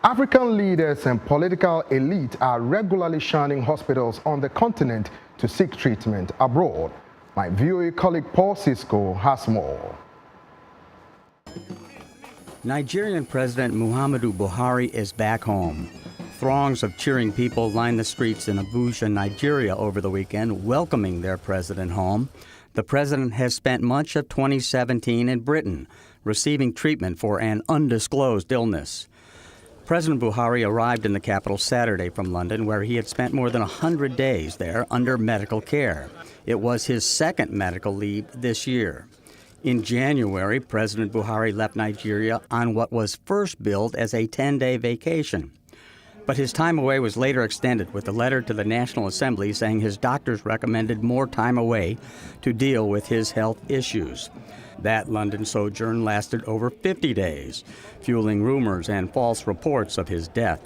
African leaders and political elite are regularly shunning hospitals on the continent to seek treatment abroad. My VOA colleague Paul Sisco has more. Nigerian President Muhammadu Buhari is back home. Throngs of cheering people lined the streets in Abuja, Nigeria over the weekend, welcoming their president home. The president has spent much of 2017 in Britain, receiving treatment for an undisclosed illness. President Buhari arrived in the capital Saturday from London, where he had spent more than 100 days there under medical care. It was his second medical leave this year. In January, President Buhari left Nigeria on what was first billed as a 10-day vacation. But his time away was later extended with a letter to the National Assembly saying his doctors recommended more time away to deal with his health issues. That London sojourn lasted over 50 days, fueling rumors and false reports of his death.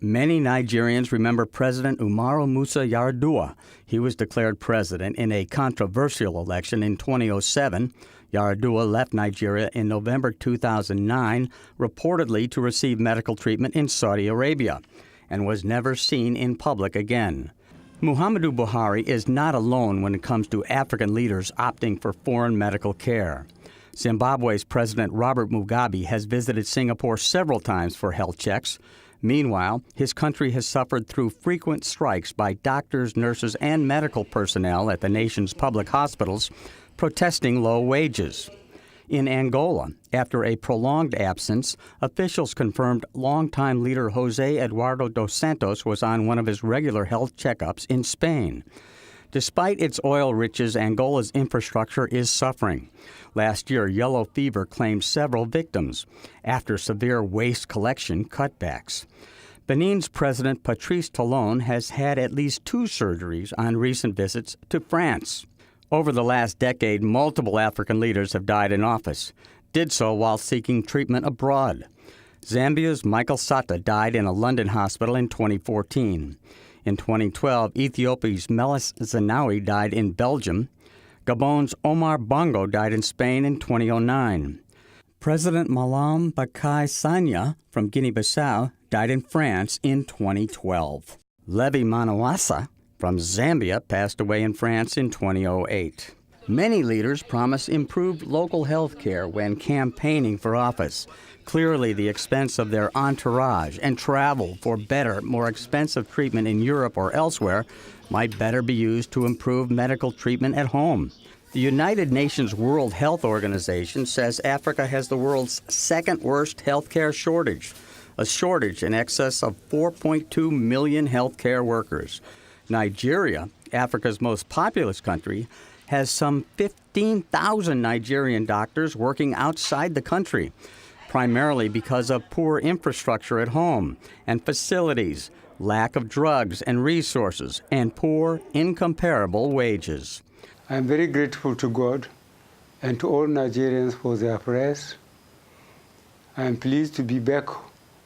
Many Nigerians remember President Umaru Musa Yar'Adua. He was declared president in a controversial election in 2007. Yar'Adua left Nigeria in November 2009, reportedly to receive medical treatment in Saudi Arabia, and was never seen in public again. Muhammadu Buhari is not alone when it comes to African leaders opting for foreign medical care. Zimbabwe's President Robert Mugabe has visited Singapore several times for health checks. Meanwhile, his country has suffered through frequent strikes by doctors, nurses, and medical personnel at the nation's public hospitals, protesting low wages. In Angola, after a prolonged absence, officials confirmed longtime leader José Eduardo dos Santos was on one of his regular health checkups in Spain. Despite its oil riches, Angola's infrastructure is suffering. Last year, yellow fever claimed several victims after severe waste collection cutbacks. Benin's President Patrice Talon has had at least 2 surgeries on recent visits to France. Over the last decade, multiple African leaders have died in office, did so while seeking treatment abroad. Zambia's Michael Sata died in a London hospital in 2014. In 2012, Ethiopia's Meles Zenawi died in Belgium. Gabon's Omar Bongo died in Spain in 2009. President Malam Bakai Sanya from Guinea-Bissau died in France in 2012. Levi Manawasa from Zambia passed away in France in 2008. Many leaders promise improved local health care when campaigning for office. Clearly, the expense of their entourage and travel for better, more expensive treatment in Europe or elsewhere might better be used to improve medical treatment at home. The United Nations World Health Organization says Africa has the world's second worst health care shortage, a shortage in excess of 4.2 million health care workers. Nigeria, Africa's most populous country, has some 15,000 Nigerian doctors working outside the country, primarily because of poor infrastructure at home and facilities, lack of drugs and resources, and poor, incomparable wages. I am very grateful to God and to all Nigerians for their prayers. I am pleased to be back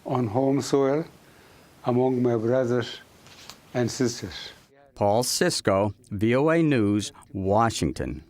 on home soil among my brothers and sisters. Paul Sisco, VOA News, Washington.